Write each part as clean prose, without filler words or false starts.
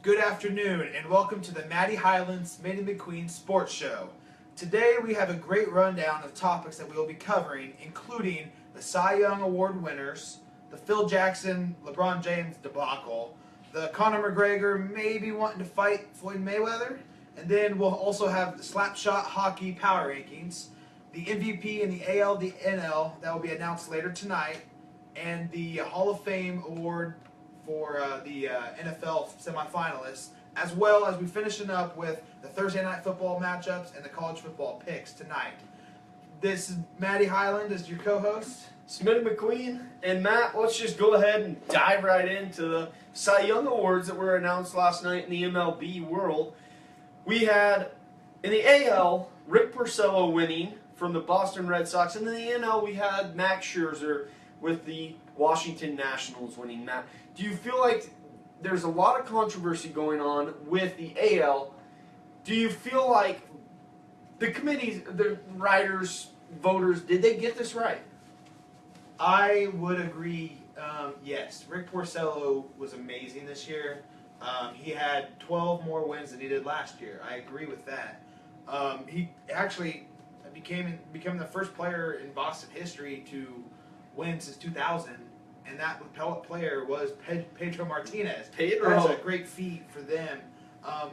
Good afternoon, and welcome to the Matty Highland Smitty McQueen Sports Show. Today we have a great rundown of topics that we will be covering, including the Cy Young Award winners, the Phil Jackson, LeBron James debacle, the Conor McGregor maybe wanting to fight Floyd Mayweather, and then we'll also have the Slapshot Hockey Power Rankings, the MVP in the AL, the NL, that will be announced later tonight, and the Hall of Fame Award for the NFL semifinalists, as well as we finishing up with the Thursday night football matchups and the college football picks tonight. This is Matty Highland as your co-host. Smitty McQueen and Matt, let's just go ahead and dive right into the Cy Young Awards that were announced last night in the MLB world. We had, in the AL, Rick Porcello winning from the Boston Red Sox, and in the NL we had Max Scherzer with the Washington Nationals winning. Matt, do you feel like there's a lot of controversy going on with the AL? Do you feel like the committees, the writers, voters, did they get this right? I would agree, yes. Rick Porcello was amazing this year. He had 12 more wins than he did last year. I agree with that. He actually became the first player in Boston history to win since 2000, and that player was Pedro Martinez. That's a great feat for them. I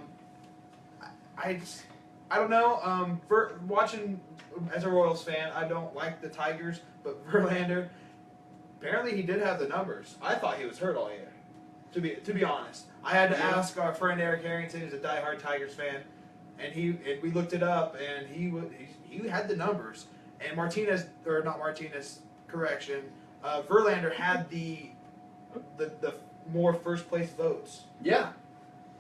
don't know. Watching as a Royals fan, I don't like the Tigers, but Verlander, apparently he did have the numbers. I thought he was hurt all year. To be honest, I had to ask our friend Eric Harrington, who's a diehard Tigers fan, and we looked it up, and he had the numbers. And Verlander had the more first place votes. Yeah.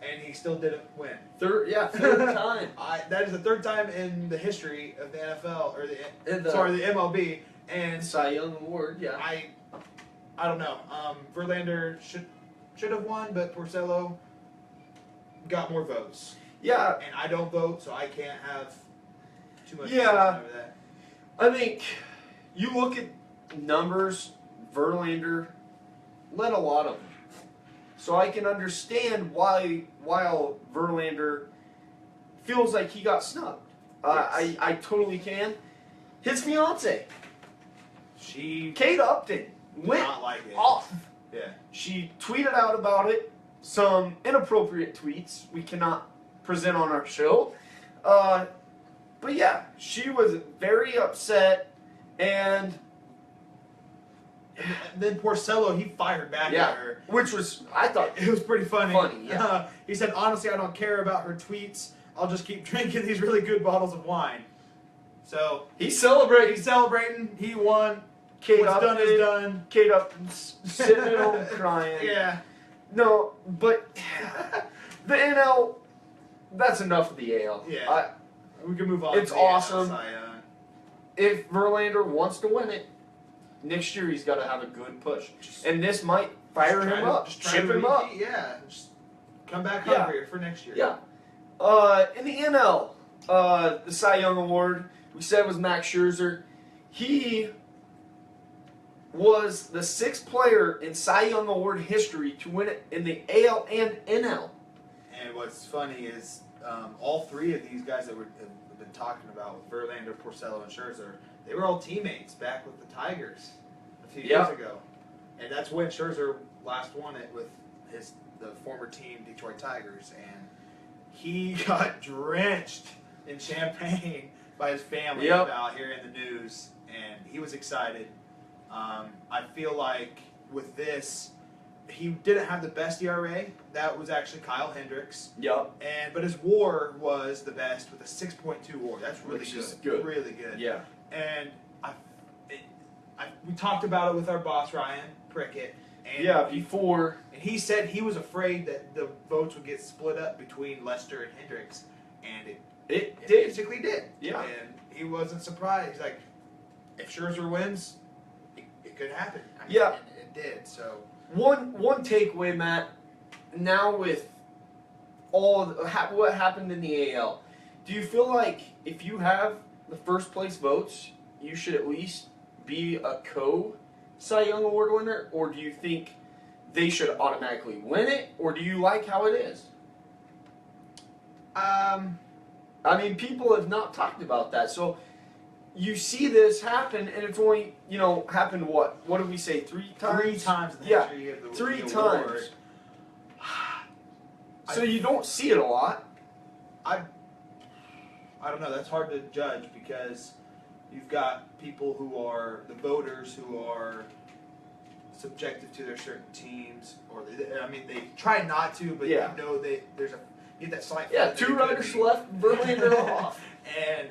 And he still didn't win. Third time. That is the third time in the history of the NFL or the MLB. And Cy Young Award. Yeah. I don't know. Verlander should have won, but Porcello got more votes. Yeah. And I don't vote, so I can't have too much Yeah. over that. I think you look at numbers, Verlander led a lot of them. So I can understand why Verlander feels like he got snubbed. Yes. I totally can. His fiance, She Kate Upton, went not like it. off. Yeah. She tweeted out about it, some inappropriate tweets we cannot present on our show. But yeah, she was very upset, and then Porcello, he fired back at her. Which was, I thought, it was pretty funny. Yeah. He said, honestly, I don't care about her tweets. I'll just keep drinking these really good bottles of wine. So he's celebrating. He won. Kate What's Upton, done is done. Kate Upton's sitting at home crying. Yeah. No, but the NL, that's enough of the AL. Yeah. We can move on. It's awesome. If Verlander wants to win it, next year he's got to have a good push. And this might fire him up, chip him up. Yeah. Just come back hungrier for next year. Yeah. In the NL, the Cy Young Award, we said was Max Scherzer. He was the 6th player in Cy Young Award history to win it in the AL and NL. And what's funny is all three of these guys that we've been talking about, with Verlander, Porcello, and Scherzer, they were all teammates back with the Tigers a few years ago. And that's when Scherzer last won it with the former team, Detroit Tigers. And he got drenched in champagne by his family about hearing the news. And he was excited. I feel like with this, he didn't have the best ERA. That was actually Kyle Hendricks. Yep. But his WAR was the best with a 6.2 WAR. That's really good. Really good. Yeah. And we talked about it with our boss Ryan Prickett. And before. And he said he was afraid that the votes would get split up between Lester and Hendricks, and it basically did. Yeah. And he wasn't surprised. He's like, if Scherzer wins, it could happen. Yeah. It did. So one takeaway, Matt. Now with all what happened in the AL, do you feel like if you have the first place votes, you should at least be a Cy Young Award winner, or do you think they should automatically win it, or do you like how it is? I mean, people have not talked about that. So you see this happen, and it's only, happened what? What did we say, 3 times? 3 times in the Yeah, history of the 3 the times. award. So you don't see it a lot. I don't know. That's hard to judge because you've got people who are the voters who are subjective to their certain teams, or they try not to, but Yeah. there's you get that slight. Yeah, feeling that 2 it could riders be. left, Verlander off. And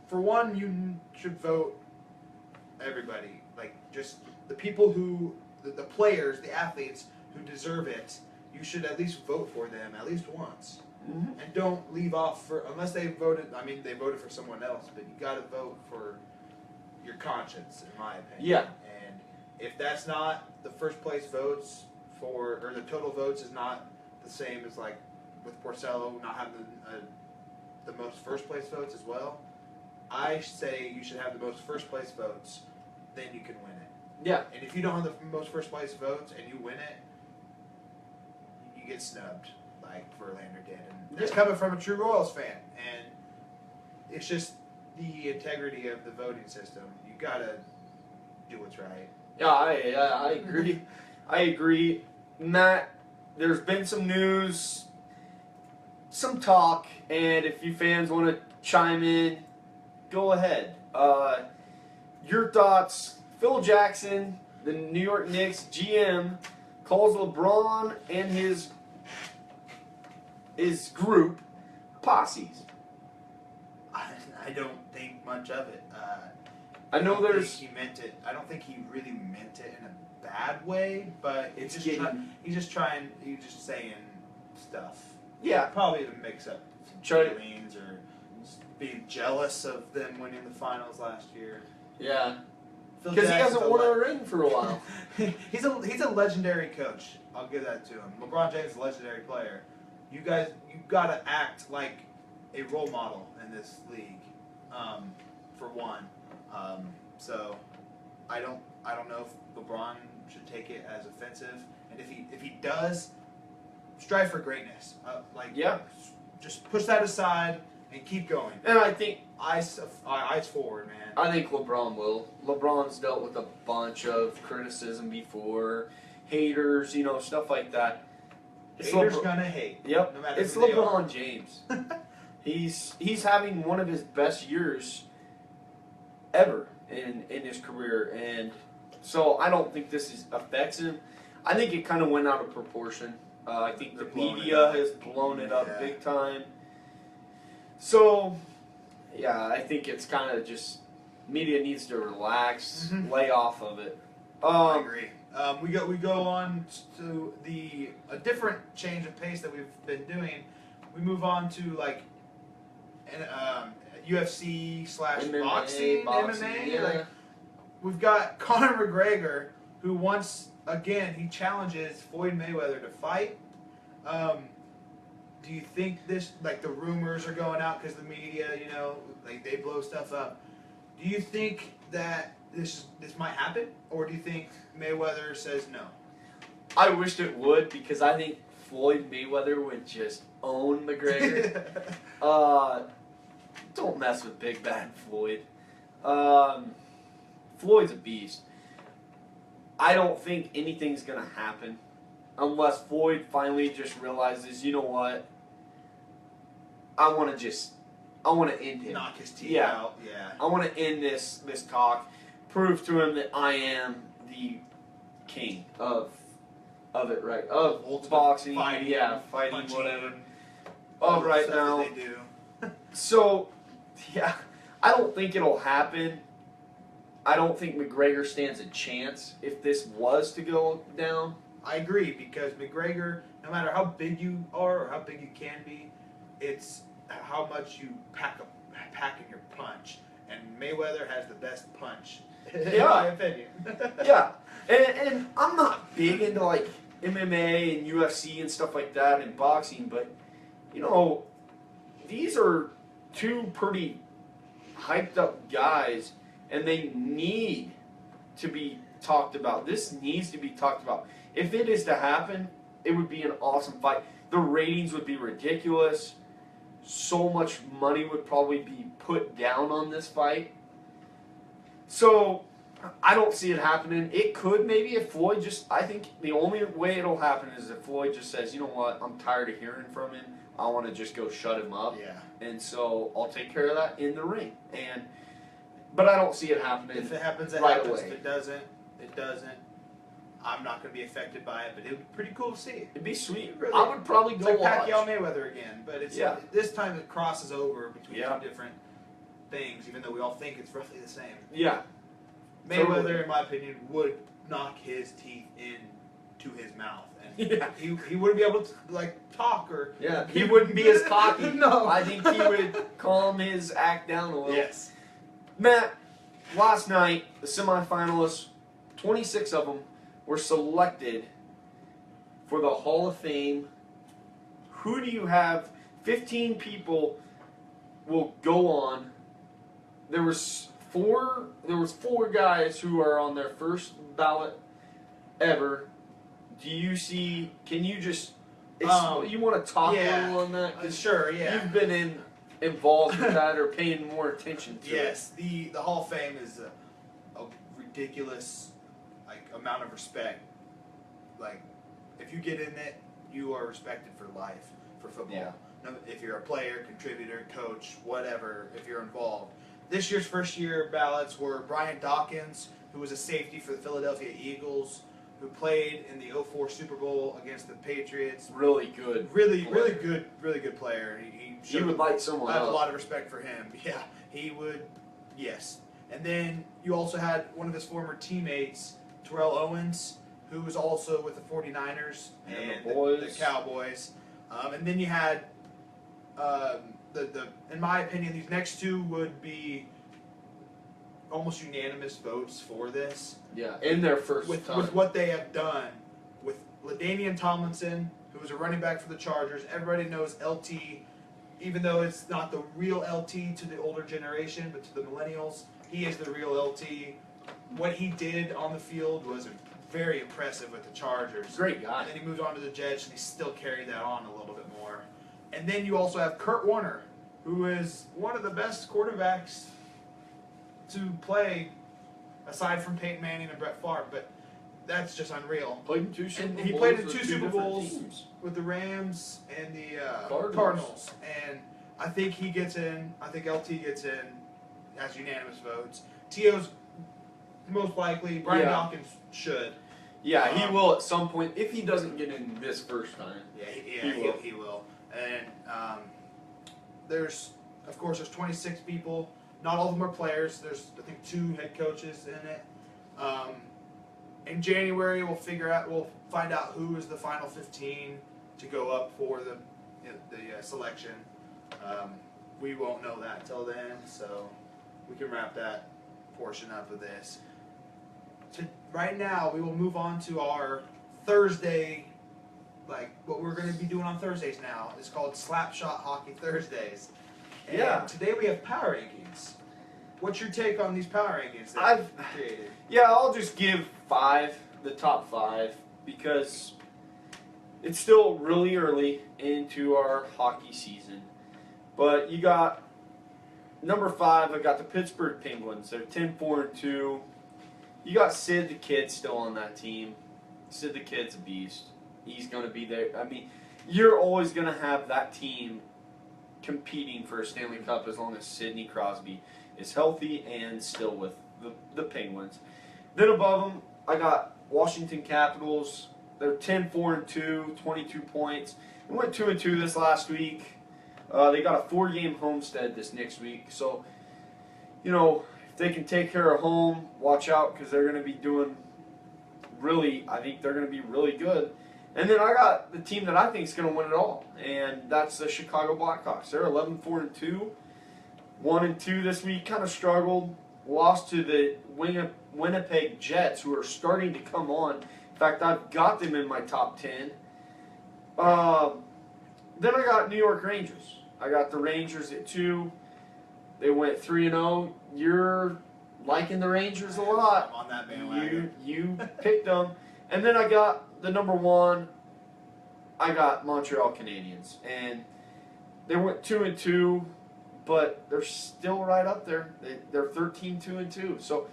for one, you should vote everybody, like just the people who, the players, the athletes who deserve it. You should at least vote for them at least once. Mm-hmm. And don't leave off unless they voted. I mean, they voted for someone else, but you got to vote for your conscience, in my opinion. Yeah. And if that's not the first place votes or the total votes is not the same as like with Porcello not having the most first place votes as well, I say you should have the most first place votes, then you can win it. Yeah. And if you don't have the most first place votes and you win it, you get snubbed like Verlander did. And it's coming from a true Royals fan. And it's just the integrity of the voting system. You gotta do what's right. Yeah, I agree. I agree. Matt, there's been some news, some talk, and if you fans want to chime in, go ahead. Your thoughts? Phil Jackson, the New York Knicks GM, calls LeBron and his group posses. I don't think much of it. I know don't there's. think he meant it. I don't think he really meant it in a bad way, but It's he's getting- just saying stuff. Yeah. Probably to mix up Try to- feelings or being jealous of them winning the finals last year. Yeah. Phil Because he Jackson's hasn't won a ring for a while. he's a legendary coach. I'll give that to him. LeBron James is a legendary player. You gotta act like a role model in this league, for one. So I don't know if LeBron should take it as offensive, and if he does, strive for greatness. Yeah. Just push that aside and keep going. And I think Eyes forward, man. I think LeBron will. LeBron's dealt with a bunch of criticism before, haters, stuff like that. It's Haters gonna hate. Yep. No matter It's who they LeBron are. James. He's having one of his best years ever in his career, and so I don't think this affects him. I think it kind of went out of proportion. I think They're the blowing it media up. has blown it up Yeah. big time. So, yeah, I think it's kind of just media needs to relax, Mhm. lay off of it. I agree. We go on to a different change of pace that we've been doing. We move on to like UFC / boxing, MMA. yeah. Like we've got Conor McGregor, who once again he challenges Floyd Mayweather to fight. Do you think this, like the rumors are going out because the media, like they blow stuff up? Do you think that this might happen, or do you think Mayweather says no? I wished it would, because I think Floyd Mayweather would just own McGregor. Don't mess with Big Bad Floyd. Floyd's a beast. I don't think anything's going to happen unless Floyd finally just realizes, you know what? I want to end him. Knock his teeth Yeah. out. Yeah. I want to end this talk, prove to him that I am the king of it, right? Of Ultimate boxing, fighting, fighting, punching, whatever. all Of the right stuff now. that they do. So, yeah, I don't think it'll happen. I don't think McGregor stands a chance if this was to go down. I agree, because McGregor, no matter how big you are or how big you can be, it's how much you pack in your punch. And Mayweather has the best punch, in Yeah. my opinion. Yeah, and I'm not big into like MMA and UFC and stuff like that and boxing, but these are two pretty hyped up guys, and they need to be talked about. This needs to be talked about. If it is to happen, It would be an awesome fight. The ratings would be ridiculous. So much money would probably be put down on this fight. So I don't see it happening. It could maybe if Floyd just. I think the only way it'll happen is if Floyd just says, you know what, I'm tired of hearing from him. I want to just go shut him up. Yeah. And so I'll take care of that in the ring. But I don't see it happening. If it happens, it right happens. away. If it doesn't, it doesn't. I'm not going to be affected by it, but it would be pretty cool to see. It'd be sweet. Really, I would probably it's go like watch. Pacquiao Mayweather again, but it's this time it crosses over between Yeah. two different things, even though we all think it's roughly the same. Yeah. Mayweather, Totally. in my opinion, would knock his teeth into his mouth, and Yeah. he wouldn't be able to talk or He wouldn't be as cocky. No. I think he would calm his act down a little. Yes. Matt, last night, the semifinalists, 26 of them, were selected for the Hall of Fame. Who do you have? 15 people will go on. There was four guys who are on their first ballot ever. Do you see? Can you just? You want to talk a little on that? 'Cause sure. Yeah. You've been involved with that or paying more attention to it. Yes, the Hall of Fame is a ridiculous amount of respect. Like, if you get in it, you are respected for life for football. Yeah. No, if you're a player, contributor, coach, whatever, if you're involved. This year's first year ballots were Brian Dawkins, who was a safety for the Philadelphia Eagles, who played in the 2004 Super Bowl against the Patriots. Really good. Really player. really good player. He would light someone I have up. a lot of respect for him. Yeah, he would. Yes. And then you also had one of his former teammates, Terrell Owens, who was also with the 49ers And the Cowboys. And then you had in my opinion, these next two would be almost unanimous votes for this. Yeah, in their first With time. what they have done with LaDainian Tomlinson, who was a running back for the Chargers. Everybody knows LT, even though it's not the real LT to the older generation, but to the millennials, he is the real LT. What he did on the field was very impressive with the Chargers. Great guy. And then he moved on to the Jets, and he still carried that on a little bit more. And then you also have Kurt Warner, who is one of the best quarterbacks to play, aside from Peyton Manning and Brett Favre, but that's just unreal. Played in two Super And Bowls. he played in with two two Super different Bowls teams. with the Rams and the Cardinals. Cardinals. And I think he gets in. I think LT gets in, has unanimous votes. T.O.'s most likely. Brian Yeah. Dawkins should. Yeah, he will at some point if he doesn't get in this first time. Yeah, he will. And there's 26 people. Not all of them are players. There's, I think, 2 head coaches in it. In January, we'll find out who is the final 15 to go up for the selection. We won't know that till then, so we can wrap that portion up of this. Right now, we will move on to our Thursday, what we're going to be doing on Thursdays now. It's called Slapshot Hockey Thursdays. And Yeah. today we have power rankings. What's your take on these power rankings that I've- you've created? Yeah, I'll just give 5, the top 5, because it's still really early into our hockey season. But you got number 5, I got the Pittsburgh Penguins. They're 10-4-2. You got Sid the Kid still on that team. Sid the Kid's a beast. He's going to be there. I mean, you're always going to have that team competing for a Stanley Cup as long as Sidney Crosby is healthy and still with the Penguins. Then above them, I got Washington Capitals. They're 10-4-2, 22 points. They went 2-2 this last week. They got a 4-game homestand this next week. So, if they can take care of home, watch out because they're going to be doing I think they're going to be really good. And then I got the team that I think is going to win it all, and that's the Chicago Blackhawks. They're 11-4-2, 1-2 this week. Kind of struggled, lost to the Winnipeg Jets, who are starting to come on. In fact, I've got them in my top 10. Then I got New York Rangers. I got the Rangers at 2. They went 3-0. You're liking the Rangers a lot. I'm on that bandwagon. You picked them. And then I got the number 1 I got Montreal Canadiens, and they went 2-2, but they're still right up there. They're 13-2-2. So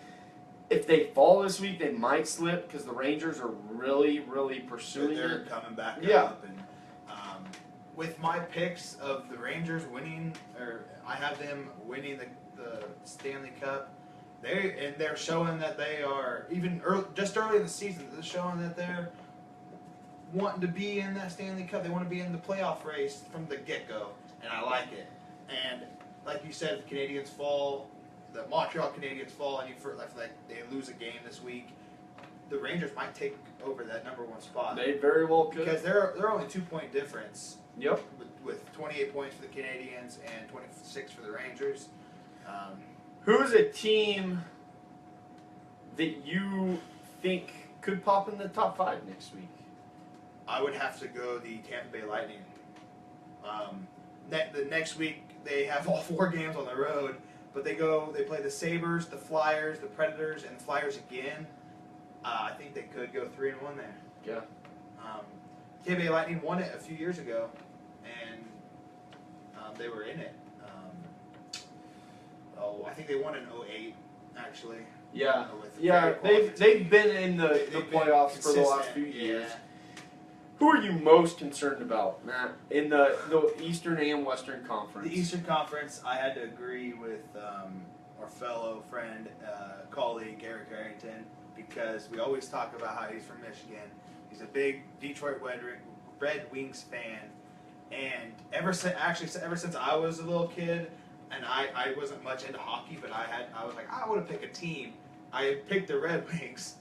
if they fall this week, they might slip because the Rangers are really, really pursuing They're it. coming back Yeah. up. And with my picks of the Rangers winning, or I have them winning the Stanley Cup. They're showing that they are just early in the season. They're showing that they're wanting to be in that Stanley Cup. They want to be in the playoff race from the get-go, and I like it. And like you said, the Canadiens fall, the Montreal Canadiens fall, and like they lose a game this week. The Rangers might take over that number one spot. They very well could. Because they're only 2-point difference. Yep. With 28 points for the Canadiens and 26 for the Rangers. Who's a team that you think could pop in the top 5 next week? I would have to go the Tampa Bay Lightning. The next week they have all 4 games on the road, but they play the Sabres, the Flyers, the Predators, and the Flyers again. I think they could go 3-1 there. Yeah. Tampa Bay Lightning won it a few years ago, and they were in it. I think they won in 2008, actually. Yeah. Yeah, they've been in the they've been playoffs for the last few consistent, years. yeah. Who are you most concerned about, Matt, in the Eastern and Western Conference? The Eastern Conference, I had to agree with our fellow friend, colleague, Eric Harrington, because we always talk about how he's from Michigan. He's a big Detroit Red Wings fan, and ever since I was a little kid, and I wasn't much into hockey, but I was like, I want to pick a team. I picked the Red Wings.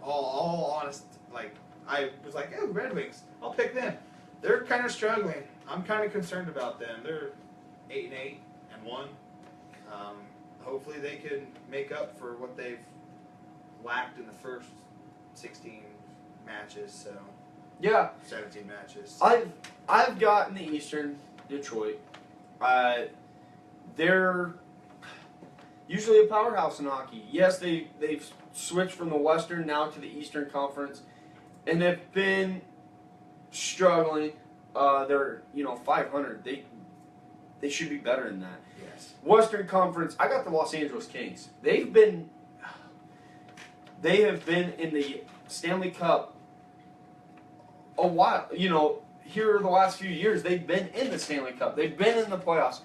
All honest, like I was like, oh, Red Wings, I'll pick them. They're kind of struggling. I'm kind of concerned about them. They're 8-8 and 1. Hopefully they can make up for what they've lacked in the first 16 matches. So yeah, 17 matches. I've got in the Eastern Detroit. They're usually a powerhouse in hockey. Yes, they've switched from the Western now to the Eastern Conference, and they've been struggling. They're 500. They should be better than that. Yes. Western Conference. I got the Los Angeles Kings. They have been in the Stanley Cup a while. Here the last few years they've been in the Stanley Cup. They've been in the playoffs.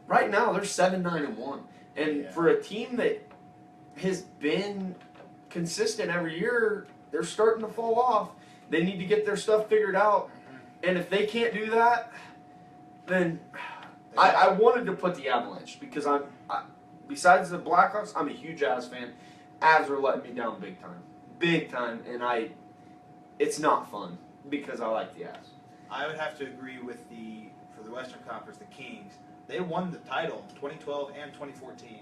Right now they're 7-9-1, and for a team that has been consistent every year, they're starting to fall off. They need to get their stuff figured out, and if they can't do that, then I wanted to put the Avalanche because besides the Blackhawks, I'm a huge Avs fan. Avs are letting me down big time, and it's not fun because I like the Avs. I would have to agree with for the Western Conference, the Kings. They won the title in 2012 and 2014.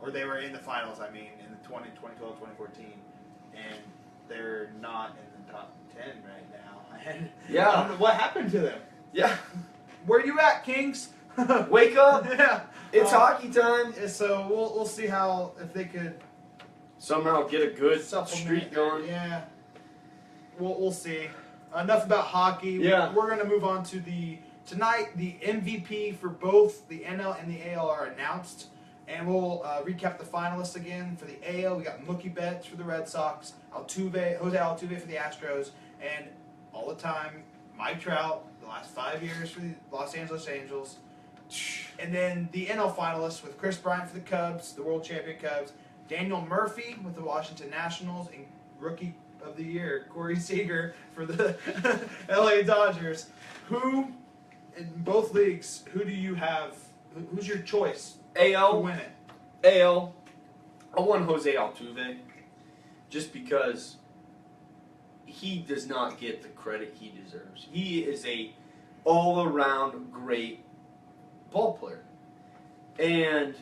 Or they were in the finals, in the 2012, 2014. And they're not in the top 10 right now. And yeah. I don't know what happened to them. Yeah. Where you at, Kings? Wake up. Yeah. It's hockey time. So we'll see if they could somehow get a good supplement streak going. Yeah. We'll see. Enough about hockey. Yeah. We're going to move on to tonight. The MVP for both the NL and the AL are announced, and we'll recap the finalists again. For the AL, we got Mookie Betts for the Red Sox, Jose Altuve for the Astros, and all the time Mike Trout the last 5 years for the Los Angeles Angels. And then the NL finalists with Chris Bryant for the Cubs, the world champion Cubs, Daniel Murphy with the Washington Nationals, and Rookie of the Year, Corey Seager for the LA Dodgers. Who, in both leagues, who do you have? Who's your choice to AL. win it? AL. I want Jose Altuve just because he does not get the credit he deserves. He is a all-around great ball player. And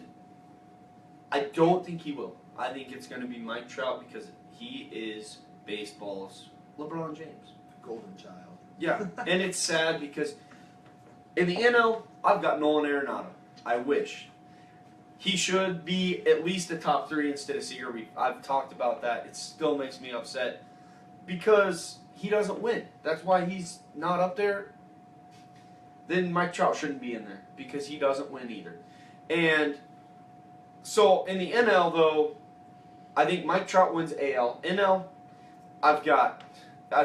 I don't think he will. I think it's going to be Mike Trout because he is baseball's LeBron James. Golden child. Yeah, and it's sad because in the NL, I've got Nolan Arenado. I wish. He should be at least a top 3 instead of Seager. I've talked about that. It still makes me upset because he doesn't win. That's why he's not up there. Then Mike Trout shouldn't be in there because he doesn't win either. And so in the NL, though, I think Mike Trout wins AL. NL, I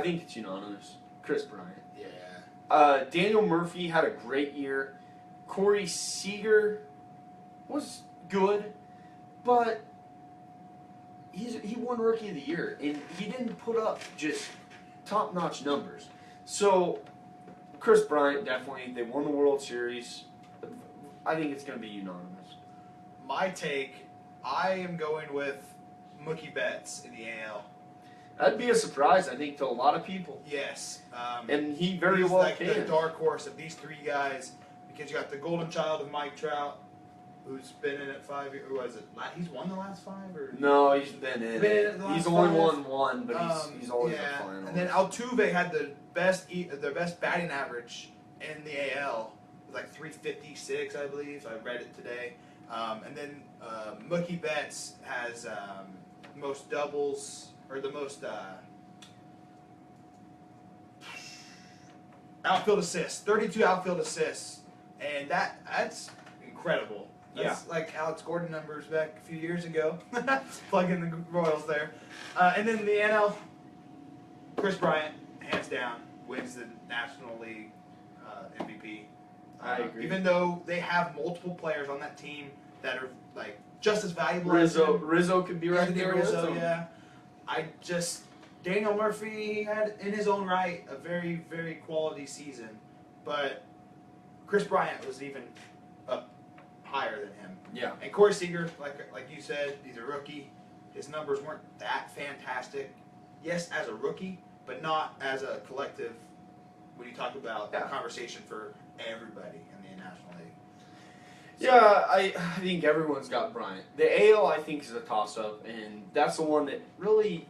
think it's unanimous, Chris Bryant. Yeah. Daniel Murphy had a great year. Corey Seager was good, but he won Rookie of the Year, and he didn't put up just top-notch numbers. So Chris Bryant, definitely, they won the World Series. I think it's going to be unanimous. My take, I am going with Mookie Betts in the AL. That'd be a surprise, I think, to a lot of people. Yes. And he very he's well like can. the dark horse of these three guys, because you got the golden child of Mike Trout, who's been in it 5 years. Who was it? He's won the last 5? Or No, he's been in it. He's only won one, but he's always yeah. the final. And then Altuve had the best batting average in the AL, like 356, I believe. I read it today. And then Mookie Betts has most doubles, or the most outfield assists, 32 outfield assists, and that's incredible. That's like Alex Gordon numbers back a few years ago. Plug in the Royals there. And then the NL, Chris Bryant, hands down, wins the National League MVP. I agree. Even though they have multiple players on that team that are like just as valuable Rizzo, as him. Rizzo could be right Anthony there Rizzo, with him. yeah. Daniel Murphy had, in his own right, a very, very quality season. But Chris Bryant was even up higher than him. Yeah. And Corey Seager, like you said, he's a rookie. His numbers weren't that fantastic. Yes, as a rookie, but not as a collective when you talk about the conversation for everybody in the National League. So, Yeah, I think everyone's got Bryant. The AL, I think, is a toss-up, and that's the one that really,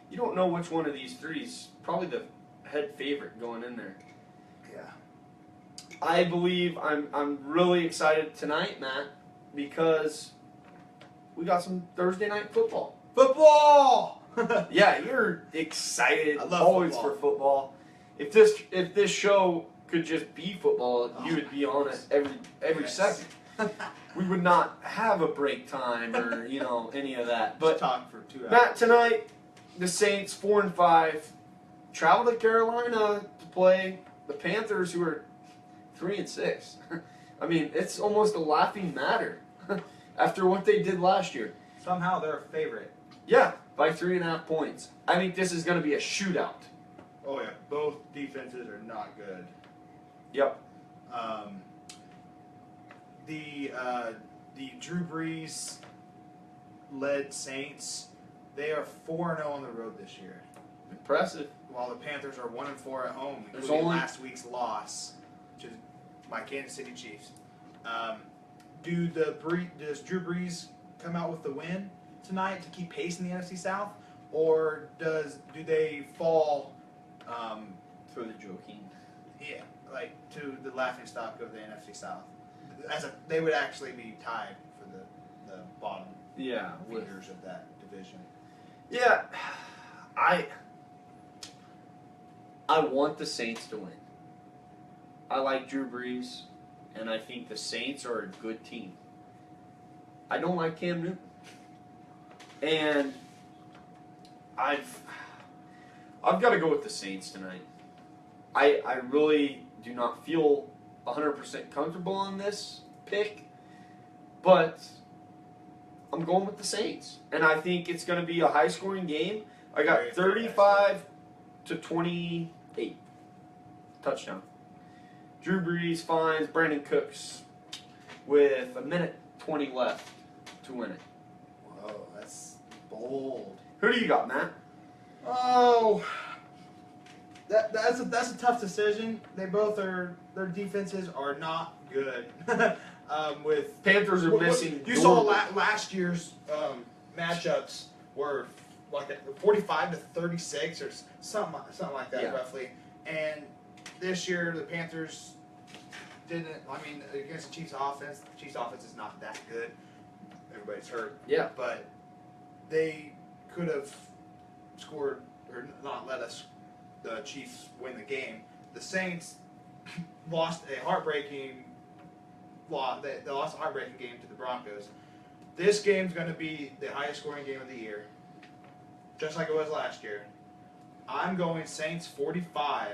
you don't know which one of these three is probably the head favorite going in there. yeah. I believe I'm really excited tonight, Matt, because we got some Thursday night football. Football! Yeah, you're excited I love always football. for football. If this show could just be football, you would be on it every Yes. second. We would not have a break time or any of that. But But talk for 2 hours. Matt, tonight the Saints 4-5 travel to Carolina to play the Panthers, who are 3-6. I mean, it's almost a laughing matter after what they did last year. Somehow they're a favorite. Yeah, by 3.5 points. I think this is going to be a shootout. Oh yeah, both defenses are not good. Yep. The Drew Brees led Saints, they are 4-0 on the road this year, Impressive. while the Panthers are 1-4 at home, There's including only- last week's loss to my Kansas City Chiefs. Does Drew Brees come out with the win tonight to keep pace in the NFC South, or do they fall? For the joking. Yeah, like to the laughingstock of the NFC South. They would actually be tied for the bottom Yeah. feeders of that division. Yeah. I want the Saints to win. I like Drew Brees, and I think the Saints are a good team. I don't like Cam Newton. And I've got to go with the Saints tonight. I really do not feel 100% comfortable on this pick, but I'm going with the Saints. And I think it's going to be a high-scoring game. I got 35-28 touchdown. Drew Brees finds Brandon Cooks with 1:20 left to win it. Whoa, that's bold. Who do you got, Matt? Oh, that's a tough decision. They both their defenses are not good. With Panthers are missing. You saw last year's matchups were like 45-36 or something like that, roughly. And this year the Panthers didn't. I mean, against the Chiefs' offense is not that good. Everybody's hurt. Yeah. But they could have scored or not let us, the Chiefs win the game. The Saints lost a heartbreaking loss. They lost a heartbreaking game to the Broncos. This game's going to be the highest scoring game of the year, just like it was last year. I'm going Saints 45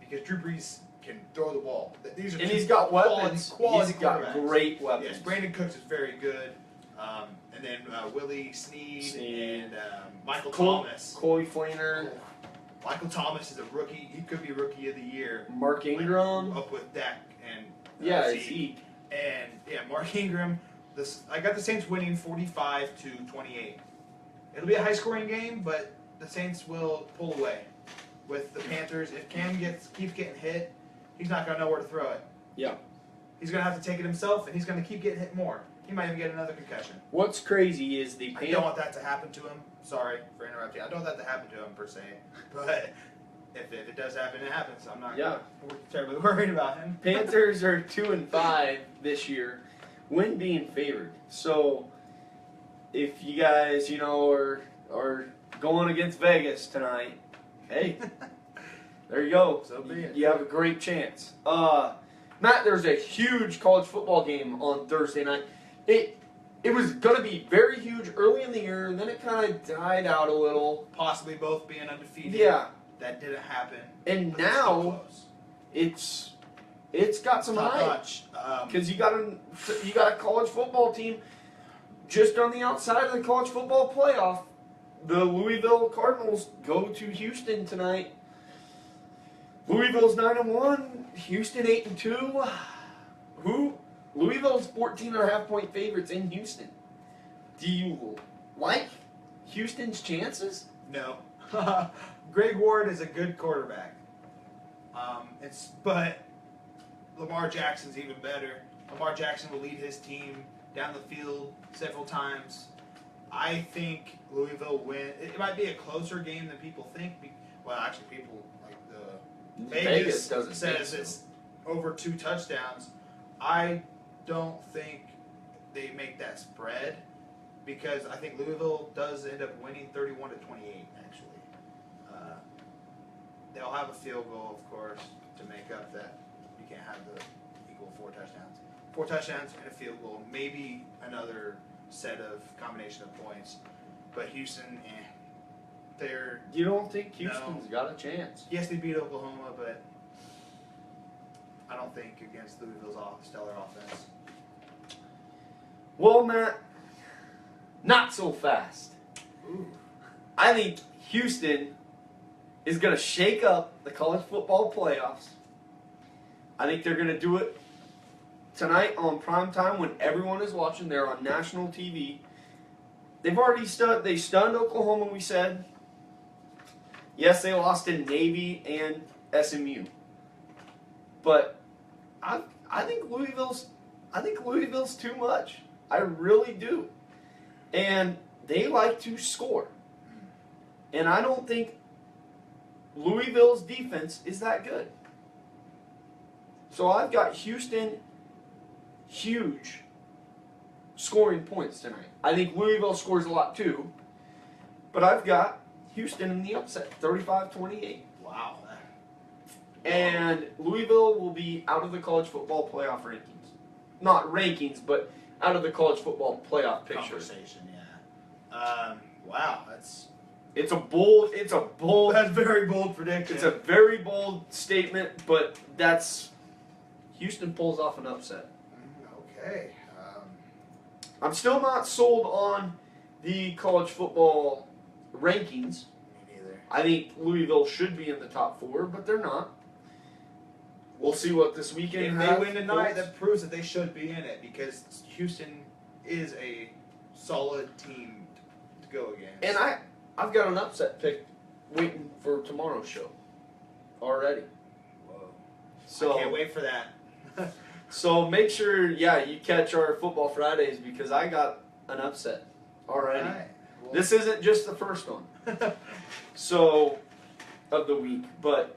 because Drew Brees can throw the ball. These are And he's got weapons. Quality He's got quarterbacks. great weapons. Yes, Brandon Cooks is very good. And then Willie Snead and Michael Thomas. Corey Flaner. Michael Thomas is a rookie. He could be Rookie of the Year. Mark Ingram. Up with Dak and Zeke. And Mark Ingram. I got the Saints winning 45-28. It'll be a high-scoring game, but the Saints will pull away. With the Panthers, if Cam keeps getting hit, he's not going to know where to throw it. Yeah. He's going to have to take it himself, and he's going to keep getting hit more. He might even get another concussion. What's crazy is the I don't want that to happen to him. Sorry for interrupting. I don't want that to happen to him, per se. But if it does happen, it happens. I'm not terribly worried about him. Panthers are 2-5 this year, when being favored. So if you guys, are going against Vegas tonight, hey, there you go. So be it. You have a great chance. Matt, there's a huge college football game on Thursday night. It was going to be very huge early in the year, and then it kind of died out a little. Possibly both being undefeated. Yeah. That didn't happen. And but now it's got some hype. Because you got a college football team just on the outside of the college football playoff. The Louisville Cardinals go to Houston tonight. Louisville's 9-1, Houston 8-2. Louisville's 14.5-point favorites in Houston. Do you like Houston's chances? No. Greg Ward is a good quarterback. But Lamar Jackson's even better. Lamar Jackson will lead his team down the field several times. I think Louisville win. It might be a closer game than people think. Well, actually, people like the Vegas doesn't says it's over 2 touchdowns. I don't think they make that spread because I think Louisville does end up winning 31-28. Actually, they'll have a field goal, of course, to make up that. You can't have the equal 4 touchdowns. 4 touchdowns and a field goal, maybe another set of combination of points. But Houston, they're... You don't think Houston's got a chance? Yes, they beat Oklahoma, but I don't think against Louisville's stellar offense. Well, Matt, not so fast. Ooh. I think Houston is going to shake up the college football playoffs. I think they're going to do it tonight on prime time when everyone is watching. They're on national TV. They've already stunned Oklahoma, we said. Yes, they lost to Navy and SMU. But I think Louisville's too much. I really do. And they like to score. And I don't think Louisville's defense is that good. So I've got Houston huge scoring points tonight. I think Louisville scores a lot too. But I've got Houston in the upset, 35-28. Wow. And Louisville will be out of the college football playoff rankings. Not rankings, but out of the college football playoff picture. Conversation, yeah. Wow, It's a bold. That's very bold prediction. It's a very bold statement, but that's Houston pulls off an upset. Okay. I'm still not sold on the college football rankings. Me neither. I think Louisville should be in the top 4, but they're not. We'll see what this weekend If has. they win tonight, that proves that they should be in it because Houston is a solid team to go against. And I've got an upset pick waiting for tomorrow's show already. Whoa. So I can't wait for that. So make sure, you catch our Football Fridays because I got an upset already. All right. Well, This isn't just the first one. So, of the week. But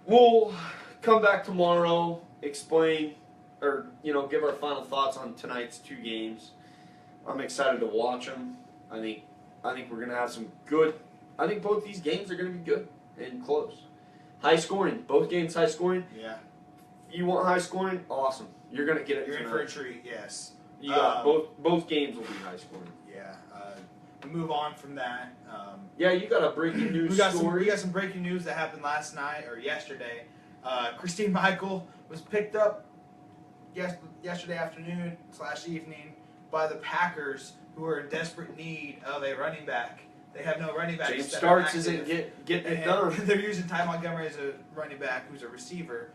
we'll come back tomorrow, explain, or, give our final thoughts on tonight's 2 games. I'm excited to watch them. I think we're going to have some good I think both these games are going to be good and close. High scoring. Both games high scoring. Yeah. You want high scoring? Awesome. You're going to get it. You're in for a treat, yes. You got both games will be high scoring. Yeah. We move on from that. Yeah, you got a breaking news we got story. some breaking news that happened last night or yesterday. Christine Michael was picked up yesterday afternoon / evening by the Packers, who are in desperate need of a running back. They have no running backs. James that Starks are isn't getting it and done. They're using Ty Montgomery as a running back who's a receiver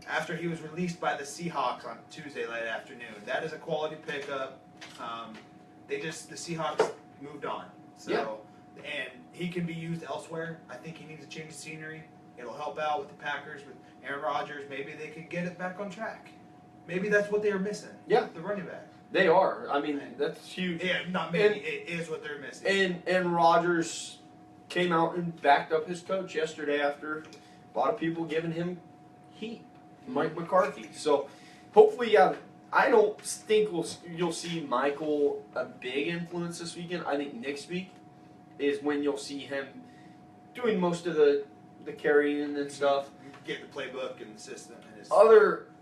after he was released by the Seahawks on Tuesday late afternoon. That is a quality pickup. The Seahawks moved on. So, yeah. And he can be used elsewhere. I think he needs a change of scenery. It'll help out with the Packers, with Aaron Rodgers. Maybe they could get it back on track. Maybe that's what they were missing. Yeah. The running back. They are. I mean, that's huge. Yeah, not maybe. It is what they're missing. And Rodgers came out and backed up his coach yesterday after a lot of people giving him heat. Mike McCarthy. So hopefully, yeah. I don't think you'll see Michael a big influence this weekend. I think next week is when you'll see him doing most of the carrying and stuff. Get the playbook and the system. And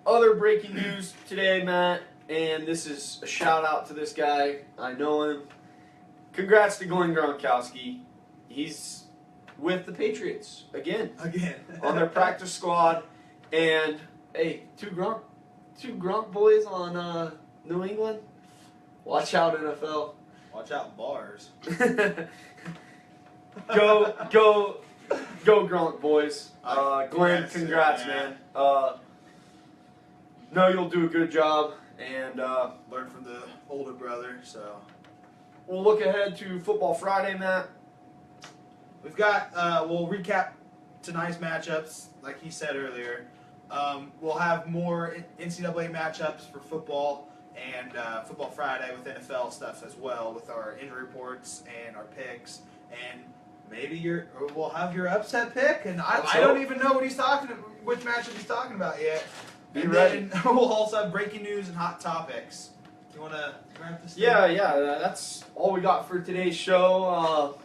Other breaking news today, Matt, and this is a shout out to this guy. I know him. Congrats to Glenn Gronkowski. He's with the Patriots again on their practice squad. And hey, two Gronk boys on New England. Watch out, NFL. Watch out, bars. Go Gronk boys. Glenn, congrats, man. No, you'll do a good job, and learn from the older brother. So we'll look ahead to Football Friday, Matt. We've got. We'll recap tonight's matchups, like he said earlier. We'll have more NCAA matchups for football and Football Friday with NFL stuff as well, with our injury reports and our picks, and maybe we'll have your upset pick. And I don't even know which matchup he's talking about yet. Be ready. Then we'll also have breaking news and hot topics. You want to wrap this? Yeah. That's all we got for today's show.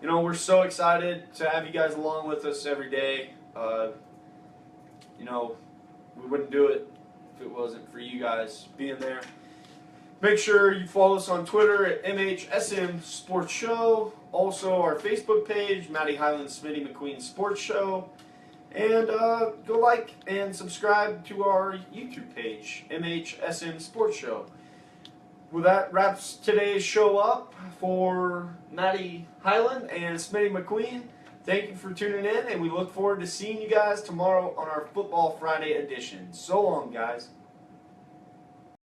We're so excited to have you guys along with us every day. We wouldn't do it if it wasn't for you guys being there. Make sure you follow us on Twitter at MHSM Sports Show. Also, our Facebook page, Matty Highland Smitty McQueen Sports Show. And go like and subscribe to our YouTube page, MHSM Sports Show. Well, that wraps today's show up for Matty Highland and Smitty McQueen. Thank you for tuning in, and we look forward to seeing you guys tomorrow on our Football Friday edition. So long, guys.